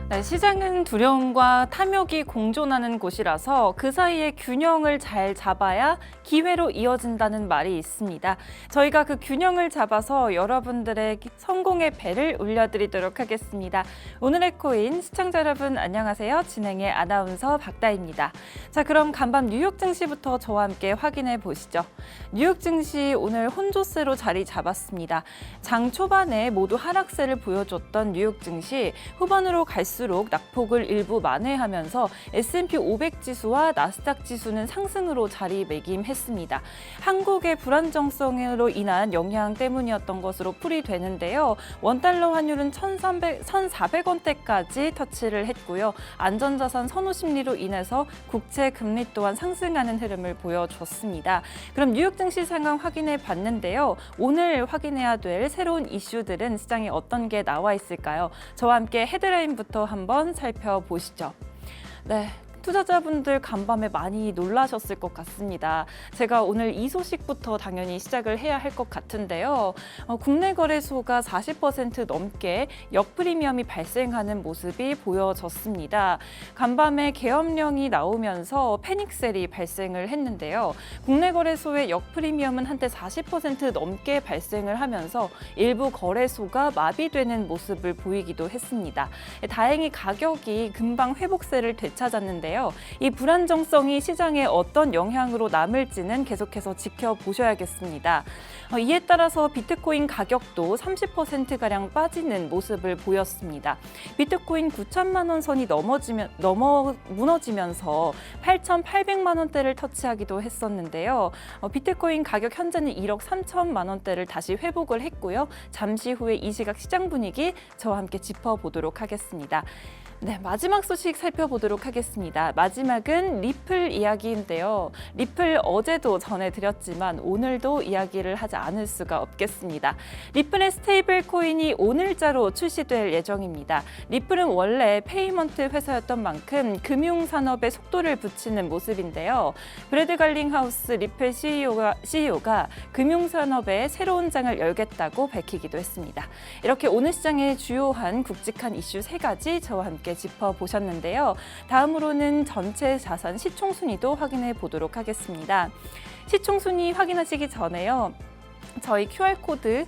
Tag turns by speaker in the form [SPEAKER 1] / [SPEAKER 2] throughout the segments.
[SPEAKER 1] 네, 시장은 두려움과 탐욕이 공존하는 곳이라서 그 사이에 균형을 잘 잡아야 기회로 이어진다는 말이 있습니다. 저희가 그 균형을 잡아서 여러분들의 성공의 배를 올려드리도록 하겠습니다. 오늘의 코인 시청자 여러분 안녕하세요. 진행의 아나운서 박다희입니다. 자, 그럼 간밤 뉴욕 증시부터 저와 함께 확인해 보시죠. 뉴욕 증시 오늘 혼조세로 자리 잡았습니다. 장 초반에 모두 하락세를 보여줬던 뉴욕 증시 후반으로 갈수록 낙폭을 일부 만회하면서 S&P 500 지수와 나스닥 지수는 상승으로 자리매김했습니다. 한국의 불안정성으로 인한 영향 때문이었던 것으로 풀이되는데요. 원달러 환율은 1,400원대까지 터치를 했고요. 안전자산 선호 심리로 인해서 국채 금리 또한 상승하는 흐름을 보여줬습니다. 그럼 뉴욕 증시 상황 확인해 봤는데요. 오늘 확인해야 될 새로운 이슈들은 시장에 어떤 게 나와 있을까요? 저와 함께 헤드라인부터 한번 살펴보시죠. 네. 투자자분들 간밤에 많이 놀라셨을 것 같습니다. 제가 오늘 이 소식부터 당연히 시작을 해야 할 것 같은데요. 국내 거래소가 40% 넘게 역프리미엄이 발생하는 모습이 보여졌습니다. 간밤에 계엄령이 나오면서 패닉셀이 발생을 했는데요. 국내 거래소의 역프리미엄은 한때 40% 넘게 발생을 하면서 일부 거래소가 마비되는 모습을 보이기도 했습니다. 다행히 가격이 금방 회복세를 되찾았는데요. 이 불안정성이 시장에 어떤 영향으로 남을지는 계속해서 지켜보셔야겠습니다. 이에 따라서 비트코인 가격도 30%가량 빠지는 모습을 보였습니다. 비트코인 9천만 원 선이 무너지면서 8,800만 원대를 터치하기도 했었는데요. 비트코인 가격 현재는 1억 3천만 원대를 다시 회복을 했고요. 잠시 후에 이 시각 시장 분위기 저와 함께 짚어보도록 하겠습니다. 네, 마지막 소식 살펴보도록 하겠습니다. 마지막은 리플 이야기인데요. 리플 어제도 전해드렸지만 오늘도 이야기를 하지 않을 수가 없겠습니다. 리플의 스테이블 코인이 오늘자로 출시될 예정입니다. 리플은 원래 페이먼트 회사였던 만큼 금융산업에 속도를 붙이는 모습인데요. 브래드 갈링하우스 리플 CEO가 금융산업에 새로운 장을 열겠다고 밝히기도 했습니다. 이렇게 오늘 시장의 주요한 굵직한 이슈 3가지 저와 함께 짚어보셨는데요. 다음으로는 전체 자산 시총순위도 확인해 보도록 하겠습니다. 시총순위 확인하시기 전에요. 저희 QR코드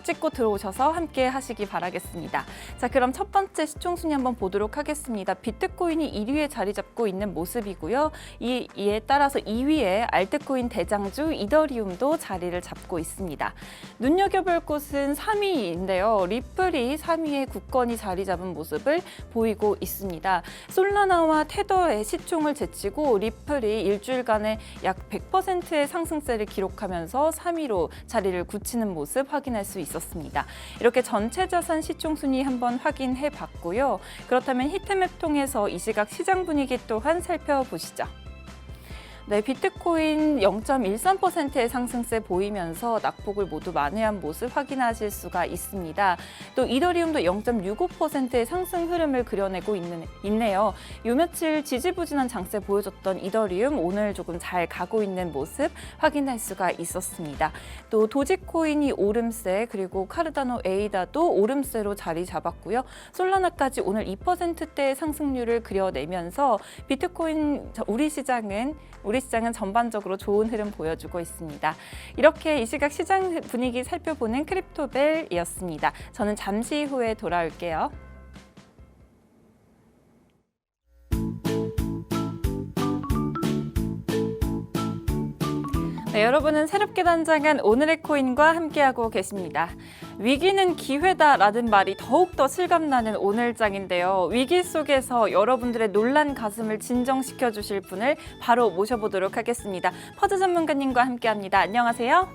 [SPEAKER 1] 찍고 들어오셔서 함께 하시기 바라겠습니다. 자, 그럼 첫 번째 시총순위 한번 보도록 하겠습니다. 비트코인이 1위에 자리 잡고 있는 모습이고요. 이에 따라서 2위에 알트코인 대장주 이더리움도 자리를 잡고 있습니다. 눈여겨볼 곳은 3위인데요. 리플이 3위에 굳건히 자리 잡은 모습을 보이고 있습니다. 솔라나와 테더의 시총을 제치고 리플이 일주일간에 약 100%의 상승세를 기록하면서 3위로 자리를 굳히는 모습 확인할 수 있습니다. 이렇게 전체 자산 시총 순위 한번 확인해 봤고요. 그렇다면 히트맵 통해서 이 시각 시장 분위기 또한 살펴보시죠. 네, 비트코인 0.13%의 상승세 보이면서 낙폭을 모두 만회한 모습 확인하실 수가 있습니다. 또 이더리움도 0.65%의 상승 흐름을 그려내고 있네요. 요 며칠 지지부진한 장세 보여줬던 이더리움 오늘 조금 잘 가고 있는 모습 확인할 수가 있었습니다. 또 도지코인이 오름세 그리고 카르다노 에이다도 오름세로 자리 잡았고요. 솔라나까지 오늘 2%대의 상승률을 그려내면서 비트코인 우리 시장은 전반적으로 좋은 흐름 보여주고 있습니다. 이렇게 이 시각 시장 분위기 살펴보는 크립토벨이었습니다. 저는 잠시 후에 돌아올게요. 네, 여러분은 새롭게 단장한 오늘의 코인과 함께하고 계십니다. 위기는 기회다라는 말이 더욱더 실감나는 오늘장인데요. 위기 속에서 여러분들의 놀란 가슴을 진정시켜 주실 분을 바로 모셔보도록 하겠습니다. 퍼즈 전문가님과 함께합니다. 안녕하세요.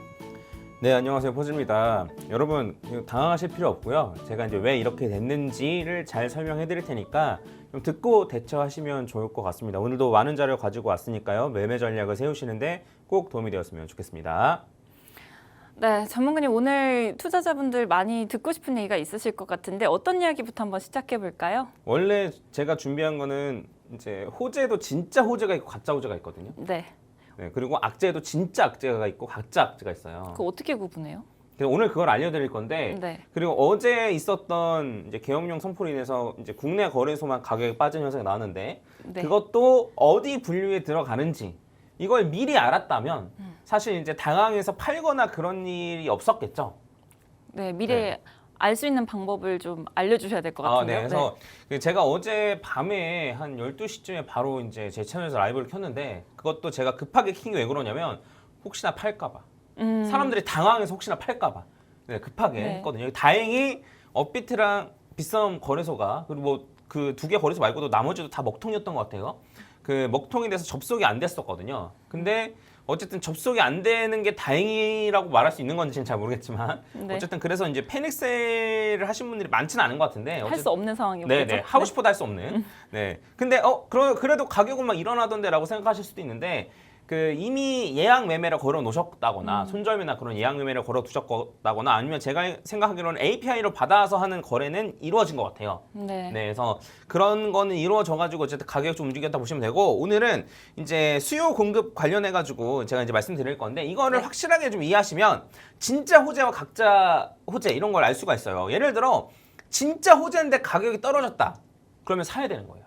[SPEAKER 2] 네, 안녕하세요. 퍼즈입니다. 여러분 당황하실 필요 없고요. 제가 이제 왜 이렇게 됐는지를 잘 설명해 드릴 테니까 좀 듣고 대처하시면 좋을 것 같습니다. 오늘도 많은 자료 가지고 왔으니까요. 매매 전략을 세우시는데 꼭 도움이 되었으면 좋겠습니다.
[SPEAKER 1] 네, 전문가님 오늘 투자자분들 많이 듣고 싶은 얘기가 있으실 것 같은데 어떤 이야기부터 한번 시작해 볼까요?
[SPEAKER 2] 원래 제가 준비한 거는 이제 호재도 진짜 호재가 있고 가짜 호재가 있거든요.
[SPEAKER 1] 네.
[SPEAKER 2] 네, 그리고 악재도 진짜 악재가 있고 가짜 악재가 있어요.
[SPEAKER 1] 그거 어떻게 구분해요?
[SPEAKER 2] 그래서 오늘 그걸 알려드릴 건데
[SPEAKER 1] 네.
[SPEAKER 2] 그리고 어제 있었던 이제 계엄령 선포로 인해서 이제 국내 거래소만 가격이 빠진 현상이 나왔는데
[SPEAKER 1] 네.
[SPEAKER 2] 그것도 어디 분류에 들어가는지 이걸 미리 알았다면 사실 이제 당황해서 팔거나 그런 일이 없었겠죠.
[SPEAKER 1] 네, 미래에 알 수 있는 방법을 좀 알려주셔야 될 것 같은데요.
[SPEAKER 2] 네, 그래서 제가 어제 밤에 한 12시쯤에 바로 이제 제 채널에서 라이브를 켰는데 그것도 제가 급하게 킨 게 왜 그러냐면 혹시나 팔까봐. 사람들이 당황해서 혹시나 팔까봐. 네, 급하게
[SPEAKER 1] 네.
[SPEAKER 2] 했거든요. 다행히 업비트랑 비썸 거래소가 그리고 뭐 그 두 개 거래소 말고도 나머지도 다 먹통이었던 것 같아요. 그 먹통이 돼서 접속이 안 됐었거든요. 근데 어쨌든 접속이 안 되는 게 다행이라고 말할 수 있는 건지는 잘 모르겠지만
[SPEAKER 1] 네.
[SPEAKER 2] 어쨌든 그래서 이제 패닉셀을 하신 분들이 많지는 않은 것 같은데
[SPEAKER 1] 할 수 없는 상황이었죠.
[SPEAKER 2] 네네 하고 싶어도 할 수 없는. 네. 근데 그래도 가격은 막 일어나던데라고 생각하실 수도 있는데 그 이미 예약 매매를 걸어 놓으셨다거나 손절매나 그런 예약 매매를 걸어 두셨다거나 아니면 제가 생각하기로는 API로 받아서 하는 거래는 이루어진 것 같아요.
[SPEAKER 1] 네.
[SPEAKER 2] 네, 그래서 그런 거는 이루어져가지고 어쨌든 가격 좀 움직였다 보시면 되고 오늘은 이제 수요 공급 관련해가지고 제가 이제 말씀드릴 건데 이거를
[SPEAKER 1] 네.
[SPEAKER 2] 확실하게 좀 이해하시면 진짜 호재와 가짜 호재 이런 걸 알 수가 있어요. 예를 들어 진짜 호재인데 가격이 떨어졌다. 그러면 사야 되는 거예요.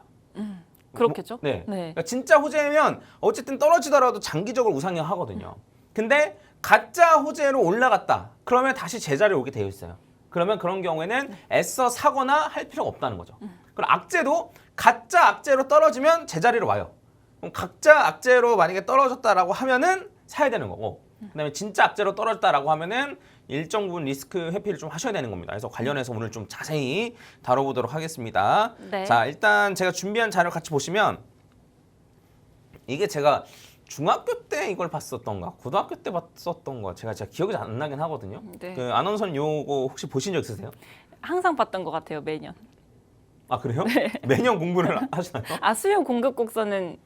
[SPEAKER 1] 그렇겠죠.
[SPEAKER 2] 네.
[SPEAKER 1] 네.
[SPEAKER 2] 그러니까 진짜 호재면 어쨌든 떨어지더라도 장기적으로 우상향 하거든요. 근데 가짜 호재로 올라갔다. 그러면 다시 제자리에 오게 되어 있어요. 그러면 그런 경우에는 애써 사거나 할 필요가 없다는 거죠. 그럼 악재도 가짜 악재로 떨어지면 제자리로 와요. 그럼 가짜 악재로 만약에 떨어졌다라고 하면은 사야 되는 거고 그다음에 진짜 악재로 떨어졌다라고 하면은 일정 부분 리스크 회피를 좀 하셔야 되는 겁니다. 그래서 관련해서 오늘 좀 자세히 다뤄보도록 하겠습니다.
[SPEAKER 1] 네.
[SPEAKER 2] 자, 일단 제가 준비한 자료 같이 보시면 이게 제가 중학교 때 이걸 봤었던가 고등학교 때 봤었던 거 제가 기억이 안 나긴 하거든요.
[SPEAKER 1] 네.
[SPEAKER 2] 그 아나운서는 요거 혹시 보신 적 있으세요?
[SPEAKER 1] 항상 봤던 것 같아요, 매년.
[SPEAKER 2] 아 그래요? 매년 공부를 하시나요?
[SPEAKER 1] 아, 수요 공급 곡선은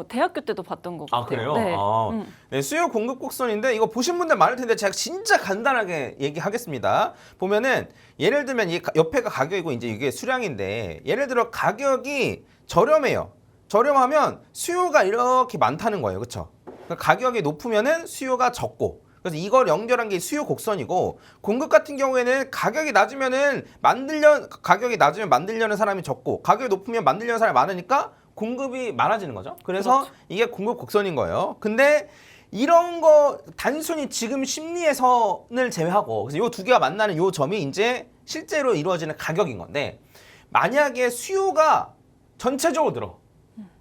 [SPEAKER 1] 대학교 때도 봤던 것 같아요.
[SPEAKER 2] 아 그래요?
[SPEAKER 1] 네.
[SPEAKER 2] 아, 네, 수요 공급 곡선인데 이거 보신 분들 많을 텐데 제가 진짜 간단하게 얘기하겠습니다. 보면은 예를 들면 이 옆에가 가격이고 이제 이게 수량인데 예를 들어 가격이 저렴해요. 저렴하면 수요가 이렇게 많다는 거예요, 그렇죠? 그러니까 가격이 높으면은 수요가 적고. 그래서 이걸 연결한 게 수요 곡선이고 공급 같은 경우에는 가격이 낮으면 만들려는 사람이 적고 가격이 높으면 만들려는 사람이 많으니까 공급이 많아지는 거죠. 그래서
[SPEAKER 1] 그렇죠.
[SPEAKER 2] 이게 공급 곡선인 거예요. 근데 이런 거 단순히 지금 심리에선을 제외하고 그래서 요 두 개가 만나는 요 점이 이제 실제로 이루어지는 가격인 건데 만약에 수요가 전체적으로 들어.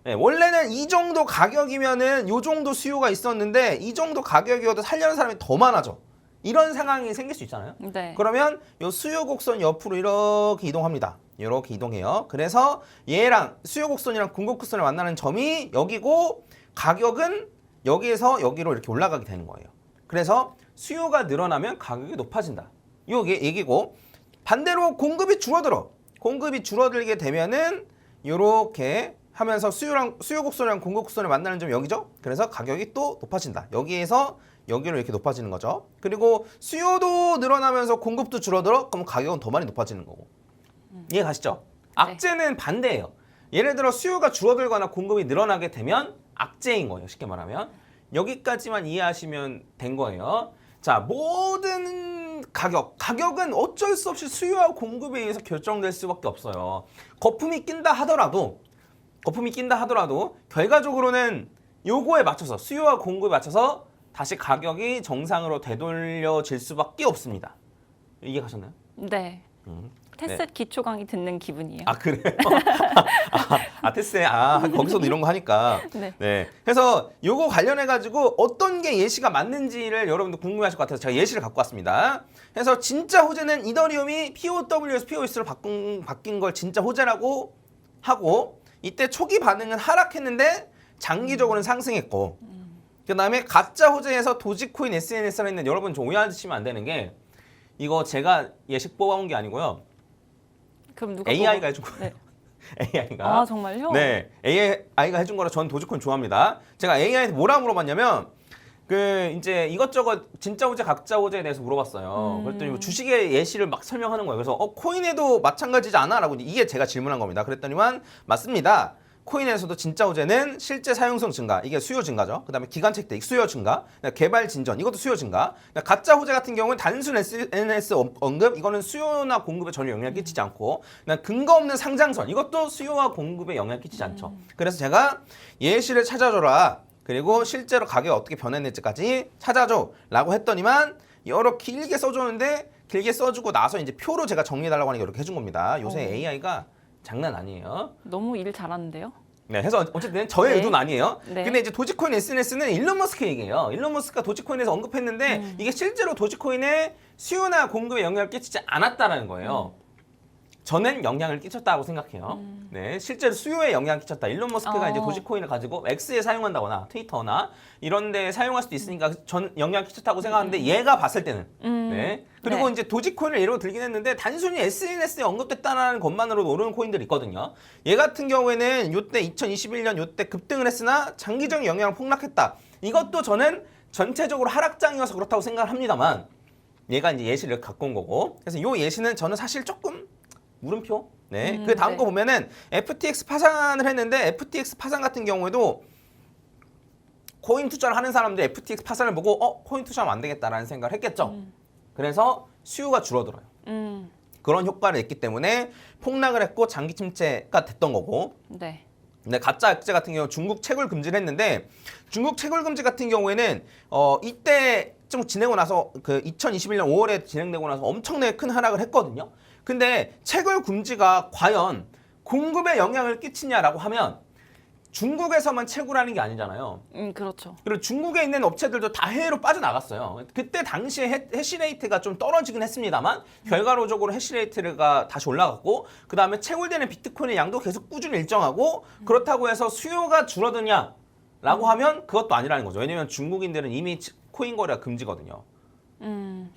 [SPEAKER 2] 네, 원래는 이 정도 가격이면은 요 정도 수요가 있었는데 이 정도 가격이어도 살려는 사람이 더 많아져. 이런 상황이 생길 수 있잖아요.
[SPEAKER 1] 네.
[SPEAKER 2] 그러면 요 수요 곡선 옆으로 이렇게 이동합니다. 이렇게 이동해요. 그래서 얘랑 수요 곡선이랑 공급 곡선을 만나는 점이 여기고 가격은 여기에서 여기로 이렇게 올라가게 되는 거예요. 그래서 수요가 늘어나면 가격이 높아진다. 이게 얘기고 반대로 공급이 줄어들어. 공급이 줄어들게 되면은 이렇게 하면서 수요 곡선이랑 공급 곡선을 만나는 점이 여기죠. 그래서 가격이 또 높아진다. 여기에서 여기로 이렇게 높아지는 거죠. 그리고 수요도 늘어나면서 공급도 줄어들어. 그럼 가격은 더 많이 높아지는 거고. 이해 가시죠? 악재는 반대예요. 예를 들어 수요가 줄어들거나 공급이 늘어나게 되면 악재인 거예요. 쉽게 말하면. 여기까지만 이해하시면 된 거예요. 자, 모든 가격은 어쩔 수 없이 수요와 공급에 의해서 결정될 수밖에 없어요. 거품이 낀다 하더라도 결과적으로는 요거에 맞춰서 수요와 공급에 맞춰서 다시 가격이 정상으로 되돌려질 수밖에 없습니다. 이해가셨나요?
[SPEAKER 1] 네. 테셋 기초 강의 듣는 기분이에요.
[SPEAKER 2] 아 그래요? 테스에 거기서도 이런 거 하니까.
[SPEAKER 1] 네.
[SPEAKER 2] 네. 그래서 요거 관련해 가지고 어떤 게 예시가 맞는지를 여러분들 궁금해하실 것 같아서 제가 예시를 갖고 왔습니다. 그래서 진짜 호재는 이더리움이 POW에서 POS로 바뀐 걸 진짜 호재라고 하고 이때 초기 반응은 하락했는데 장기적으로는 상승했고 그다음에 가짜 호재에서 도지코인 SNS라 있는 여러분 좀 오해하시면 안 되는 게 이거 제가 예식 뽑아온 게 아니고요.
[SPEAKER 1] 그럼 누가
[SPEAKER 2] AI가 해준 거예요.
[SPEAKER 1] 네.
[SPEAKER 2] AI가.
[SPEAKER 1] 아, 정말요?
[SPEAKER 2] 네, AI가 해준 거라 전 도지코인 좋아합니다. 제가 AI한테 뭐라 물어봤냐면 이제 이것저것 진짜 호재, 가짜 호재에 대해서 물어봤어요. 그랬더니 뭐 주식의 예시를 막 설명하는 거예요. 그래서 코인에도 마찬가지지 않아? 라고 이게 제가 질문한 겁니다. 그랬더니만 맞습니다. 코인에서도 진짜 호재는 실제 사용성 증가, 이게 수요 증가죠. 그다음에 기간책 대익 수요 증가, 개발 진전, 이것도 수요 증가. 가짜 호재 같은 경우는 단순 SNS 언급, 이거는 수요나 공급에 전혀 영향을 끼치지 않고, 근거 없는 상장선, 이것도 수요와 공급에 영향을 끼치지 않죠. 그래서 제가 예시를 찾아줘라. 그리고 실제로 가격이 어떻게 변했는지까지 찾아줘라고 했더니만 여러 길게 써줬는데 길게 써주고 나서 이제 표로 제가 정리해달라고 하니까 이렇게 해준 겁니다. 요새 AI가 장난 아니에요.
[SPEAKER 1] 너무 일 잘하는데요.
[SPEAKER 2] 네, 해서 어쨌든 저의
[SPEAKER 1] 네.
[SPEAKER 2] 의도는 아니에요.
[SPEAKER 1] 네.
[SPEAKER 2] 근데 이제 도지코인 SNS는 일론 머스크 얘기예요. 일론 머스크가 도지코인에서 언급했는데 이게 실제로 도지코인의 수요나 공급에 영향을 끼치지 않았다라는 거예요. 저는 영향을 끼쳤다고 생각해요. 네, 실제로 수요에 영향을 끼쳤다. 일론 머스크가 이제 도지코인을 가지고 X에 사용한다거나 트위터나 이런 데 사용할 수도 있으니까 전 영향을 끼쳤다고 생각하는데 얘가 봤을 때는 네. 그리고
[SPEAKER 1] 네.
[SPEAKER 2] 이제 도지코인을 예로 들긴 했는데 단순히 SNS에 언급됐다는 것만으로도 오르는 코인들이 있거든요. 얘 같은 경우에는 요때 2021년 요때 급등을 했으나 장기적인 영향을 폭락했다. 이것도 저는 전체적으로 하락장이어서 그렇다고 생각을 합니다만 얘가 이제 예시를 갖고 온 거고, 그래서 요 예시는 저는 사실 조금 물음표. 네. 그 다음
[SPEAKER 1] 네.
[SPEAKER 2] 거 보면은 FTX 파산을 했는데 FTX 파산 같은 경우에도 코인 투자를 하는 사람들이 FTX 파산을 보고 코인 투자하면 안 되겠다라는 생각을 했겠죠. 그래서 수요가 줄어들어요. 그런 효과를 냈기 때문에 폭락을 했고 장기 침체가 됐던 거고.
[SPEAKER 1] 네.
[SPEAKER 2] 근데 가짜 액체 같은 경우 중국 채굴 금지를 했는데 중국 채굴 금지 같은 경우에는 이때 좀 지내고 나서 그 2021년 5월에 진행되고 나서 엄청나게 큰 하락을 했거든요. 근데 채굴 금지가 과연 공급에 영향을 끼치냐라고 하면 중국에서만 채굴하는 게 아니잖아요.
[SPEAKER 1] 그렇죠.
[SPEAKER 2] 그리고 중국에 있는 업체들도 다 해외로 빠져나갔어요. 그때 당시에 해시레이트가 좀 떨어지긴 했습니다만 결과론적으로 해시레이트가 다시 올라갔고, 그 다음에 채굴되는 비트코인의 양도 계속 꾸준히 일정하고, 그렇다고 해서 수요가 줄어드냐라고 하면 그것도 아니라는 거죠. 왜냐면 중국인들은 이미 코인 거래가 금지거든요.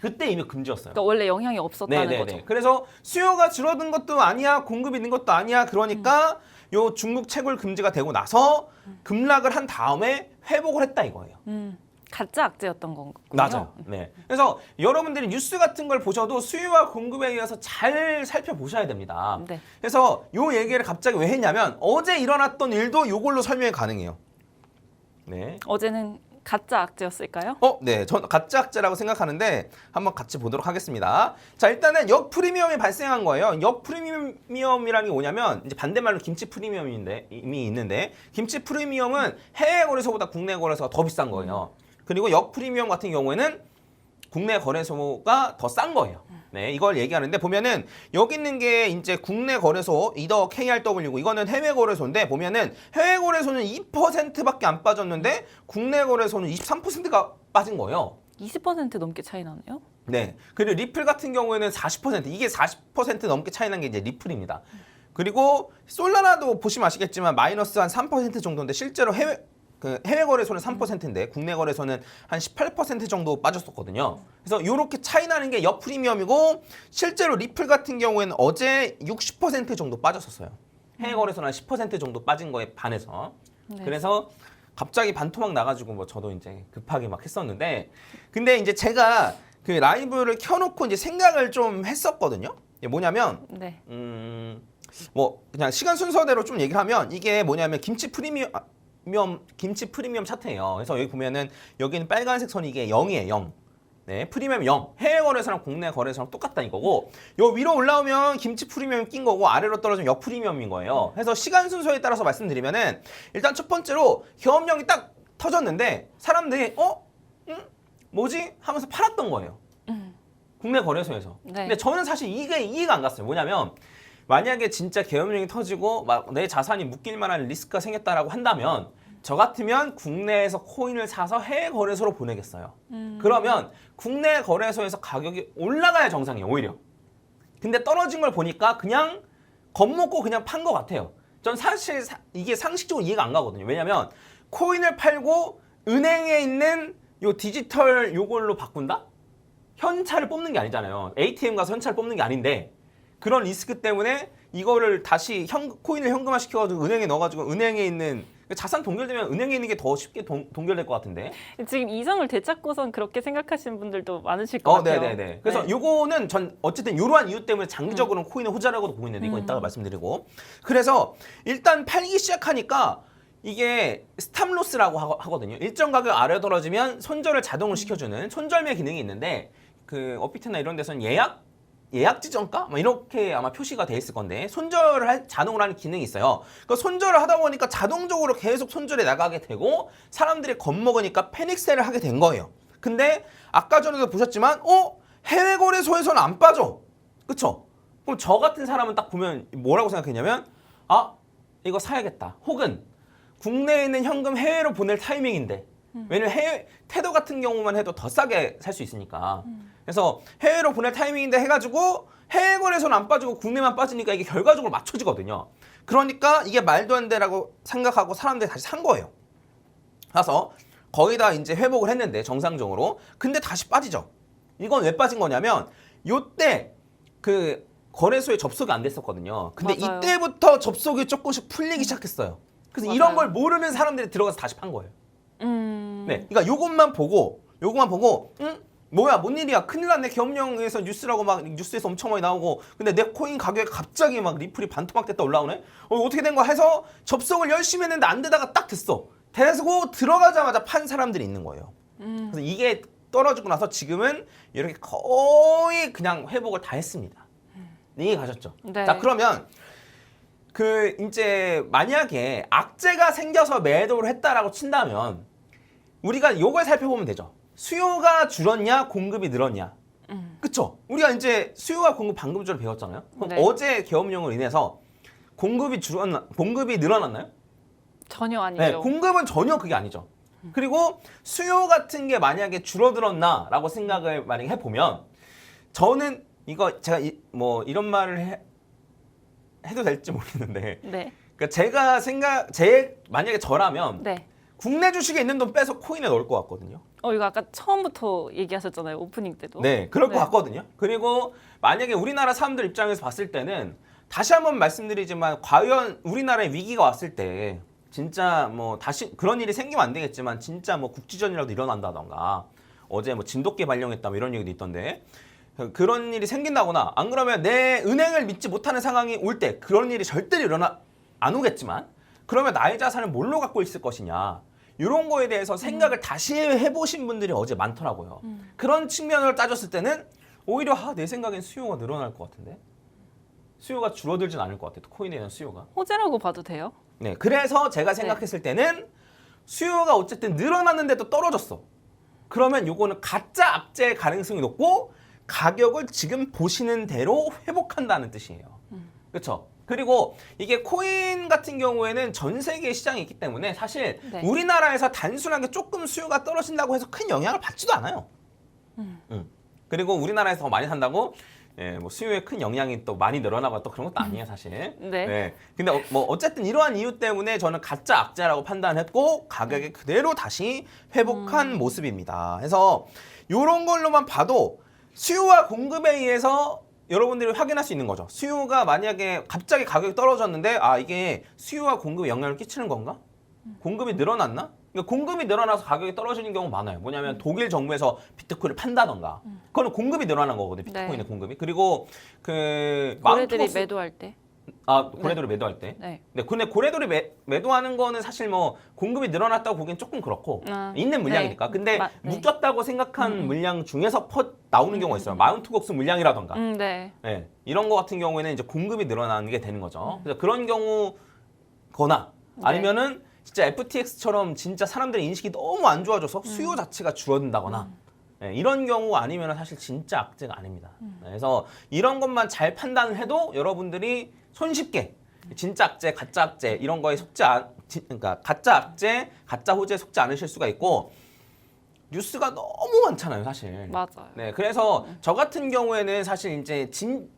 [SPEAKER 2] 그때 이미 금지였어요.
[SPEAKER 1] 그러니까 원래 영향이 없었다는 거죠.
[SPEAKER 2] 그래서 수요가 줄어든 것도 아니야, 공급이 있는 것도 아니야. 그러니까 요 중국 채굴 금지가 되고 나서 급락을 한 다음에 회복을 했다 이거예요.
[SPEAKER 1] 가짜 악재였던 건가요?
[SPEAKER 2] 맞아요. 네. 그래서 여러분들이 뉴스 같은 걸 보셔도 수요와 공급에 의해서 잘 살펴보셔야 됩니다.
[SPEAKER 1] 네.
[SPEAKER 2] 그래서 요 얘기를 갑자기 왜 했냐면 어제 일어났던 일도 요걸로 설명이 가능해요. 네.
[SPEAKER 1] 어제는 가짜 악재였을까요?
[SPEAKER 2] 네. 전 가짜 악재라고 생각하는데 한번 같이 보도록 하겠습니다. 자, 일단은 역 프리미엄이 발생한 거예요. 역 프리미엄이라는 게 뭐냐면 이제 반대말로 김치 프리미엄인데 이미 있는데 김치 프리미엄은 해외 거래소보다 국내 거래소가 더 비싼 거예요. 그리고 역 프리미엄 같은 경우에는 국내 거래소가 더 싼 거예요. 네, 이걸 얘기하는데 보면은 여기 있는 게 이제 국내 거래소 이더 KRW고 이거는 해외 거래소인데 보면은 해외 거래소는 2%밖에 안 빠졌는데 국내 거래소는 23%가 빠진 거예요.
[SPEAKER 1] 20% 넘게 차이 나네요.
[SPEAKER 2] 네. 그리고 리플 같은 경우에는 40%, 이게 40% 넘게 차이 난 게 이제 리플입니다. 그리고 솔라나도 보시면 아시겠지만 마이너스 한 3% 정도인데 실제로 해외 거래소는 3%인데 국내 거래소는 한 18% 정도 빠졌었거든요. 그래서 이렇게 차이 나는 게 역 프리미엄이고 실제로 리플 같은 경우에는 어제 60% 정도 빠졌었어요. 해외 거래소는 한 10% 정도 빠진 거에 반해서.
[SPEAKER 1] 네.
[SPEAKER 2] 그래서 갑자기 반토막 나가지고 뭐 저도 이제 급하게 막 했었는데, 근데 이제 제가 그 라이브를 켜놓고 이제 생각을 좀 했었거든요. 이게 뭐냐면
[SPEAKER 1] 네.
[SPEAKER 2] 뭐 그냥 시간 순서대로 좀 얘기를 하면 이게 뭐냐면 김치 프리미엄 차트예요. 그래서 여기 보면은 여기는 빨간색 선이 이게 0이에요. 0. 네, 프리미엄 0. 해외 거래소랑 국내 거래소랑 똑같다 이거고, 요 위로 올라오면 김치 프리미엄이 낀 거고 아래로 떨어지면 역 프리미엄인 거예요. 그래서 시간 순서에 따라서 말씀드리면은 일단 첫 번째로 계엄령이 딱 터졌는데 사람들이 뭐지? 하면서 팔았던 거예요. 국내 거래소에서.
[SPEAKER 1] 네.
[SPEAKER 2] 근데 저는 사실 이게 이해가 안 갔어요. 뭐냐면 만약에 진짜 계엄령이 터지고 막 내 자산이 묶일 만한 리스크가 생겼다라고 한다면 저 같으면 국내에서 코인을 사서 해외 거래소로 보내겠어요. 그러면 국내 거래소에서 가격이 올라가야 정상이에요, 오히려. 근데 떨어진 걸 보니까 그냥 겁먹고 그냥 판 것 같아요. 전 사실 이게 상식적으로 이해가 안 가거든요. 왜냐면 코인을 팔고 은행에 있는 요 디지털 요걸로 바꾼다? 현찰을 뽑는 게 아니잖아요. ATM 가서 현찰을 뽑는 게 아닌데 그런 리스크 때문에 이거를 다시 코인을 현금화 시켜가지고 은행에 넣어가지고 은행에 있는 자산 동결되면 은행에 있는 게 더 쉽게 동결될 것 같은데.
[SPEAKER 1] 지금 이성을 되찾고선 그렇게 생각하시는 분들도 많으실 것 같아요.
[SPEAKER 2] 네네네. 그래서
[SPEAKER 1] 네.
[SPEAKER 2] 요거는 전 어쨌든 이러한 이유 때문에 장기적으로는 코인의 호재라고도 보고 있는데 이건 이따가 말씀드리고. 그래서 일단 팔기 시작하니까 이게 스탑로스라고 하거든요. 일정 가격 아래 떨어지면 손절을 자동으로 시켜주는 손절매 기능이 있는데 그 업비트나 이런 데서는 예약 지정가? 뭐 이렇게 아마 표시가 돼 있을 건데 손절을 자동으로 하는 기능이 있어요. 그 손절을 하다 보니까 자동적으로 계속 손절에 나가게 되고 사람들이 겁먹으니까 패닉셀을 하게 된 거예요. 근데 아까 전에도 보셨지만 해외 거래소에서는 안 빠져. 그쵸? 그럼 저 같은 사람은 딱 보면 뭐라고 생각했냐면 이거 사야겠다. 혹은 국내에 있는 현금 해외로 보낼 타이밍인데 왜냐면 해외 태도 같은 경우만 해도 더 싸게 살 수 있으니까. 그래서 해외로 보낼 타이밍인데 해가지고 해외 거래소는 안 빠지고 국내만 빠지니까 이게 결과적으로 맞춰지거든요. 그러니까 이게 말도 안 되라고 생각하고 사람들이 다시 산 거예요. 그래서 거의 다 이제 회복을 했는데 정상적으로. 근데 다시 빠지죠. 이건 왜 빠진 거냐면 요때 그 거래소에 접속이 안 됐었거든요. 근데
[SPEAKER 1] 맞아요.
[SPEAKER 2] 이때부터 접속이 조금씩 풀리기 시작했어요. 그래서
[SPEAKER 1] 맞아요.
[SPEAKER 2] 이런 걸 모르는 사람들이 들어가서 다시 판 거예요. 네, 그러니까 요것만 보고 뭐야 뭔 일이야 큰일 났네 계엄령에서 뉴스라고 막 뉴스에서 엄청 많이 나오고 근데 내 코인 가격이 갑자기 막 리플이 반토막 됐다 올라오네. 어떻게 된 거야 해서 접속을 열심히 했는데 안 되다가 딱 됐어. 되고 들어가자마자 판 사람들이 있는 거예요. 그래서 이게 떨어지고 나서 지금은 이렇게 거의 그냥 회복을 다 했습니다. 이해 가셨죠?
[SPEAKER 1] 네.
[SPEAKER 2] 자 그러면 그 이제 만약에 악재가 생겨서 매도를 했다라고 친다면 우리가 요걸 살펴보면 되죠. 수요가 줄었냐 공급이 늘었냐. 그쵸? 우리가 이제 수요와 공급 방금 전에 배웠잖아요. 그럼
[SPEAKER 1] 네.
[SPEAKER 2] 어제 계엄령으로 인해서 공급이 늘어났나요?
[SPEAKER 1] 전혀 아니죠.
[SPEAKER 2] 네, 공급은 전혀 그게 아니죠. 그리고 수요 같은 게 만약에 줄어들었나라고 생각을 만약에 해보면 저는 이거 제가 뭐 이런 말을 해도 될지 모르겠는데
[SPEAKER 1] 네.
[SPEAKER 2] 그러니까 만약에 저라면
[SPEAKER 1] 네.
[SPEAKER 2] 국내 주식에 있는 돈 빼서 코인에 넣을 것 같거든요.
[SPEAKER 1] 이거 아까 처음부터 얘기하셨잖아요. 오프닝 때도.
[SPEAKER 2] 네, 그럴 것
[SPEAKER 1] 네.
[SPEAKER 2] 같거든요. 그리고 만약에 우리나라 사람들 입장에서 봤을 때는 다시 한번 말씀드리지만 과연 우리나라에 위기가 왔을 때 진짜 뭐 다시 그런 일이 생기면 안 되겠지만 진짜 뭐 국지전이라도 일어난다던가 어제 뭐 진돗개 발령했다 뭐 이런 얘기도 있던데 그런 일이 생긴다거나 안 그러면 내 은행을 믿지 못하는 상황이 올 때 그런 일이 절대로 안 오겠지만 그러면 나의 자산을 뭘로 갖고 있을 것이냐 이런 거에 대해서 생각을 다시 해보신 분들이 어제 많더라고요. 그런 측면을 따졌을 때는 오히려 내 생각엔 수요가 늘어날 것 같은데 수요가 줄어들진 않을 것 같아요. 코인에 대한 수요가.
[SPEAKER 1] 호재라고 봐도 돼요?
[SPEAKER 2] 네, 그래서 제가 생각했을 때는 수요가 어쨌든 늘어났는데도 떨어졌어. 그러면 요거는 가짜 악재의 가능성이 높고 가격을 지금 보시는 대로 회복한다는 뜻이에요. 그렇죠? 그리고 이게 코인 같은 경우에는 전 세계 시장이 있기 때문에 사실
[SPEAKER 1] 네.
[SPEAKER 2] 우리나라에서 단순하게 조금 수요가 떨어진다고 해서 큰 영향을 받지도 않아요. 그리고 우리나라에서 더 많이 산다고 뭐 수요에 큰 영향이 또 많이 늘어나고 또 그런 것도 아니에요 사실.
[SPEAKER 1] 네.
[SPEAKER 2] 근데 뭐 어쨌든 이러한 이유 때문에 저는 가짜 악재라고 판단했고 가격이 그대로 다시 회복한 모습입니다. 그래서 이런 걸로만 봐도 수요와 공급에 의해서 여러분들이 확인할 수 있는 거죠. 수요가 만약에 갑자기 가격이 떨어졌는데 이게 수요와 공급에 영향을 끼치는 건가? 공급이 늘어났나? 그러니까 공급이 늘어나서 가격이 떨어지는 경우 많아요. 뭐냐면 독일 정부에서 비트코인을 판다던가. 그거는 공급이 늘어난 거거든요. 비트코인의
[SPEAKER 1] 네.
[SPEAKER 2] 공급이. 그리고 그
[SPEAKER 1] 고래들이 매도할 때.
[SPEAKER 2] 고래돌이 매도할 때.
[SPEAKER 1] 네.
[SPEAKER 2] 네, 근데 고래돌이 매도하는 거는 사실 뭐 공급이 늘어났다고 보기엔 조금 그렇고 있는 물량이니까.
[SPEAKER 1] 네.
[SPEAKER 2] 근데
[SPEAKER 1] 네.
[SPEAKER 2] 묶였다고 생각한 물량 중에서 나오는 경우가 있어요. 마운트 곡수 물량이라던가.
[SPEAKER 1] 네.
[SPEAKER 2] 네, 이런 거 같은 경우에는 이제 공급이 늘어나는 게 되는 거죠. 그래서 그런 경우거나 아니면은 진짜 FTX처럼 진짜 사람들의 인식이 너무 안 좋아져서 수요 자체가 줄어든다거나 네, 이런 경우 아니면 사실 진짜 악재가 아닙니다. 네, 그래서 이런 것만 잘 판단을 해도 여러분들이 손쉽게 진짜 악재, 가짜 악재 이런 거에 그러니까 가짜 악재, 가짜 호재에 속지 않으실 수가 있고 뉴스가 너무 많잖아요, 사실.
[SPEAKER 1] 맞아요.
[SPEAKER 2] 네, 그래서 저 같은 경우에는 사실 이제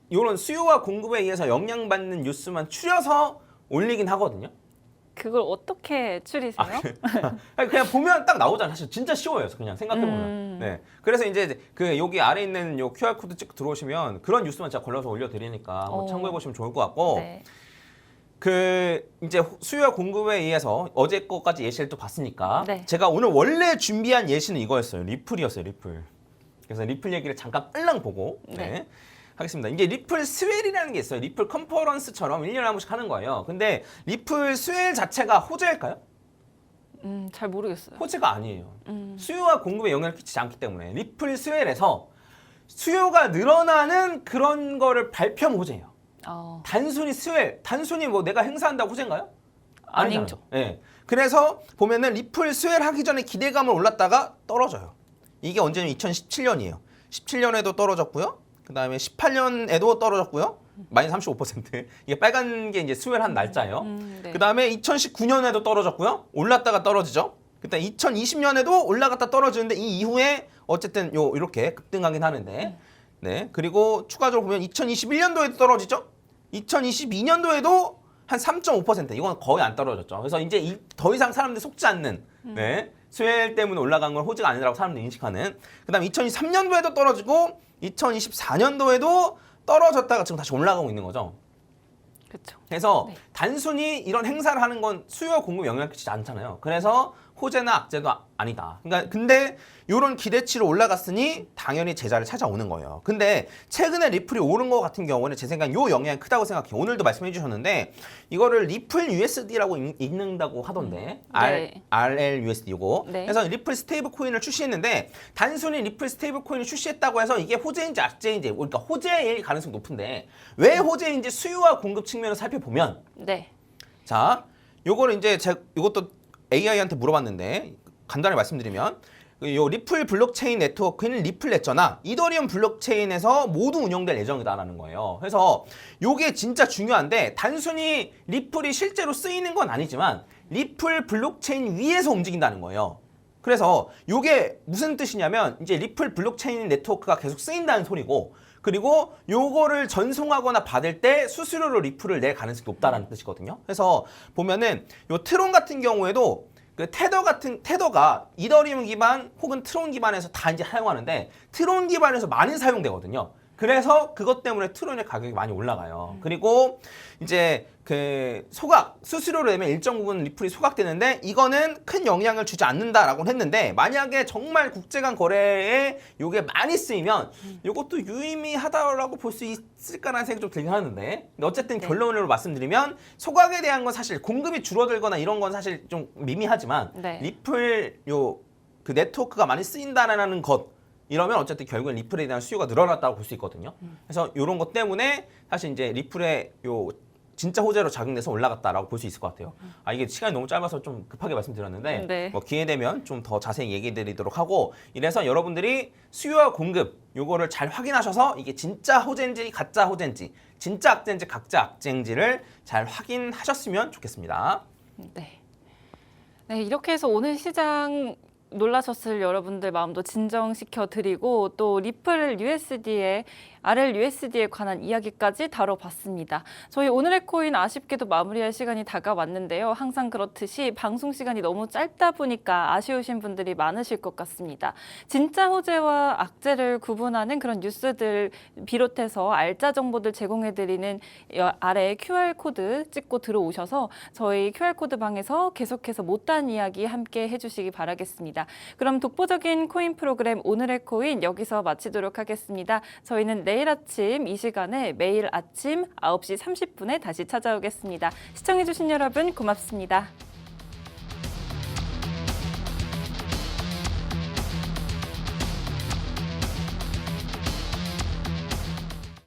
[SPEAKER 2] 이런 수요와 공급에 의해서 영향받는 뉴스만 추려서 올리긴 하거든요.
[SPEAKER 1] 그걸 어떻게 추리세요?
[SPEAKER 2] 그냥 보면 딱 나오잖아요. 사실 진짜 쉬워요. 그냥 생각해보면. 네. 그래서 이제 그 여기 아래 있는 요 QR 코드 찍고 들어오시면 그런 뉴스만 제가 걸러서 올려드리니까 한번 참고해보시면 좋을 것 같고.
[SPEAKER 1] 네.
[SPEAKER 2] 이제 수요와 공급에 의해서 어제 거까지 예시를 또 봤으니까
[SPEAKER 1] 네.
[SPEAKER 2] 제가 오늘 원래 준비한 예시는 이거였어요. 리플이었어요. 리플. 그래서 리플 얘기를 잠깐 빨랑 보고
[SPEAKER 1] 네.
[SPEAKER 2] 하겠습니다. 이게 리플 스웰이라는 게 있어요. 리플 컨퍼런스처럼 1년에 한 번씩 하는 거예요. 근데 리플 스웰 자체가 호재일까요?
[SPEAKER 1] 잘 모르겠어요.
[SPEAKER 2] 호재가 아니에요. 수요와 공급에 영향을 끼치지 않기 때문에 리플 스웰에서 수요가 늘어나는 그런 거를 발표하면 호재예요. 단순히 스웰, 단순히 뭐 내가 행사한다고 호재인가요?
[SPEAKER 1] 아니죠.
[SPEAKER 2] 네. 그래서 보면은 리플 스웰 하기 전에 기대감을 올랐다가 떨어져요. 이게 언제냐면 2017년이에요. 17년에도 떨어졌고요. 그 다음에 18년에도 떨어졌고요. 마이너스 35%. 이게 빨간 게 이제 스웰 한 날짜예요.
[SPEAKER 1] 네.
[SPEAKER 2] 그 다음에 2019년에도 떨어졌고요. 올랐다가 떨어지죠. 그다음 2020년에도 올라갔다 떨어지는데 이 이후에 어쨌든 이렇게 급등하긴 하는데, 네. 그리고 추가적으로 보면 2021년도에도 떨어지죠. 2022년도에도 한 3.5%. 이건 거의 안 떨어졌죠. 그래서 이제 더 이상 사람들이 속지 않는, 네. 스웰 때문에 올라간 건 호재가 아니라고 사람들이 인식하는. 그다음 2023년도에도 떨어지고 2024년도에도 떨어졌다가 지금 다시 올라가고 있는 거죠.
[SPEAKER 1] 그렇죠.
[SPEAKER 2] 그래서
[SPEAKER 1] 네.
[SPEAKER 2] 단순히 이런 행사를 하는 건 수요 공급 영향을 끼치지 않잖아요. 그래서 호재나 악재도 아니다. 그러니까 근데 이런 기대치로 올라갔으니 당연히 제자를 찾아오는 거예요. 근데 최근에 리플이 오른 것 같은 경우는 제 생각엔 요 영향이 크다고 생각해요. 오늘도 말씀해 주셨는데 이거를 리플 USD라고 읽는다고 하던데
[SPEAKER 1] 네.
[SPEAKER 2] RLUSD 이거.
[SPEAKER 1] 네.
[SPEAKER 2] 그래서 리플 스테이블 코인을 출시했는데 단순히 리플 스테이블 코인을 출시했다고 해서 이게 호재인지 악재인지 그러니까 호재일 가능성이 높은데 왜 호재인지 수요와 공급 측면을 살펴보면
[SPEAKER 1] 네.
[SPEAKER 2] 자, 요거를 이제 이것도 AI한테 물어봤는데 간단히 말씀드리면 요 리플 블록체인 네트워크인 리플 레저나 이더리움 블록체인에서 모두 운영될 예정이다라는 거예요. 그래서 요게 진짜 중요한데 단순히 리플이 실제로 쓰이는 건 아니지만 리플 블록체인 위에서 움직인다는 거예요. 그래서 요게 무슨 뜻이냐면 이제 리플 블록체인 네트워크가 계속 쓰인다는 소리고 그리고 요거를 전송하거나 받을 때 수수료로 리플을 낼 가능성이 높다라는 뜻이거든요. 그래서 보면은 요 트론 같은 경우에도 그 테더가 이더리움 기반 혹은 트론 기반에서 다 이제 사용하는데 트론 기반에서 많이 사용되거든요. 그래서 그것 때문에 트론의 가격이 많이 올라가요. 그리고 이제 그 수수료를 내면 일정 부분 리플이 소각되는데 이거는 큰 영향을 주지 않는다라고 했는데 만약에 정말 국제 간 거래에 이게 많이 쓰이면 이것도 유의미하다라고 볼 수 있을까라는 생각이 좀 들긴 하는데 어쨌든
[SPEAKER 1] 네.
[SPEAKER 2] 결론으로 말씀드리면 소각에 대한 건 사실 공급이 줄어들거나 이런 건 사실 좀 미미하지만
[SPEAKER 1] 네.
[SPEAKER 2] 리플 그 네트워크가 많이 쓰인다라는 것 이러면 어쨌든 결국엔 리플에 대한 수요가 늘어났다고 볼 수 있거든요. 그래서 이런 것 때문에 사실 이제 리플의 진짜 호재로 작용돼서 올라갔다라고 볼 수 있을 것 같아요. 이게 시간이 너무 짧아서 좀 급하게 말씀드렸는데
[SPEAKER 1] 네.
[SPEAKER 2] 뭐 기회 되면 좀 더 자세히 얘기해 드리도록 하고 이래서 여러분들이 수요와 공급 요거를 잘 확인하셔서 이게 진짜 호재인지 가짜 호재인지 진짜 악재인지 가짜 악재인지를 잘 확인하셨으면 좋겠습니다.
[SPEAKER 1] 네. 네, 이렇게 해서 오늘 시장 놀라셨을 여러분들 마음도 진정시켜 드리고 또 리플 USD에 RLUSD에 관한 이야기까지 다뤄봤습니다. 저희 오늘의 코인 아쉽게도 마무리할 시간이 다가왔는데요. 항상 그렇듯이 방송 시간이 너무 짧다 보니까 아쉬우신 분들이 많으실 것 같습니다. 진짜 호재와 악재를 구분하는 그런 뉴스들 비롯해서 알짜 정보들 제공해드리는 아래 QR코드 찍고 들어오셔서 저희 QR코드 방에서 계속해서 못다한 이야기 함께 해주시기 바라겠습니다. 그럼 독보적인 코인 프로그램 오늘의 코인 여기서 마치도록 하겠습니다. 저희는 내일 아침 이 시간에 매일 아침 9시 30분에 다시 찾아오겠습니다. 시청해주신 여러분 고맙습니다.